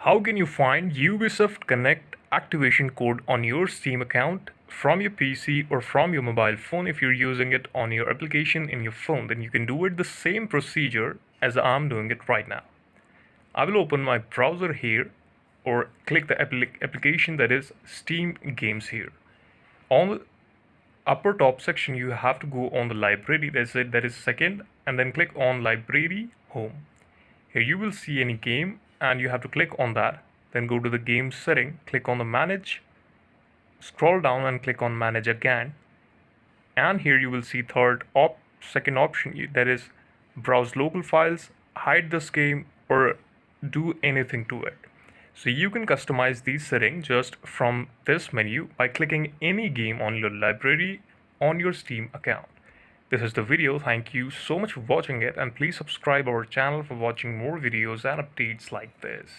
How can you find Ubisoft Connect activation code on your Steam account from your PC or from your mobile phone? If you're using it on your application in your phone, then you can do it the same procedure as I'm doing it right now. I will open my browser here or click the application that is Steam Games here. On the upper top section, you have to go on the library, that is second, and then click on library home. Here you will see any game and you have to click on that. Then go to the game setting, click on the manage, scroll down and click on manage again. And here you will see second option, that is browse local files, hide this game, or do anything to it. So you can customize these settings just from this menu by clicking any game on your library on your Steam account. This is the video. Thank you so much for watching it, and please subscribe our channel for watching more videos and updates like this.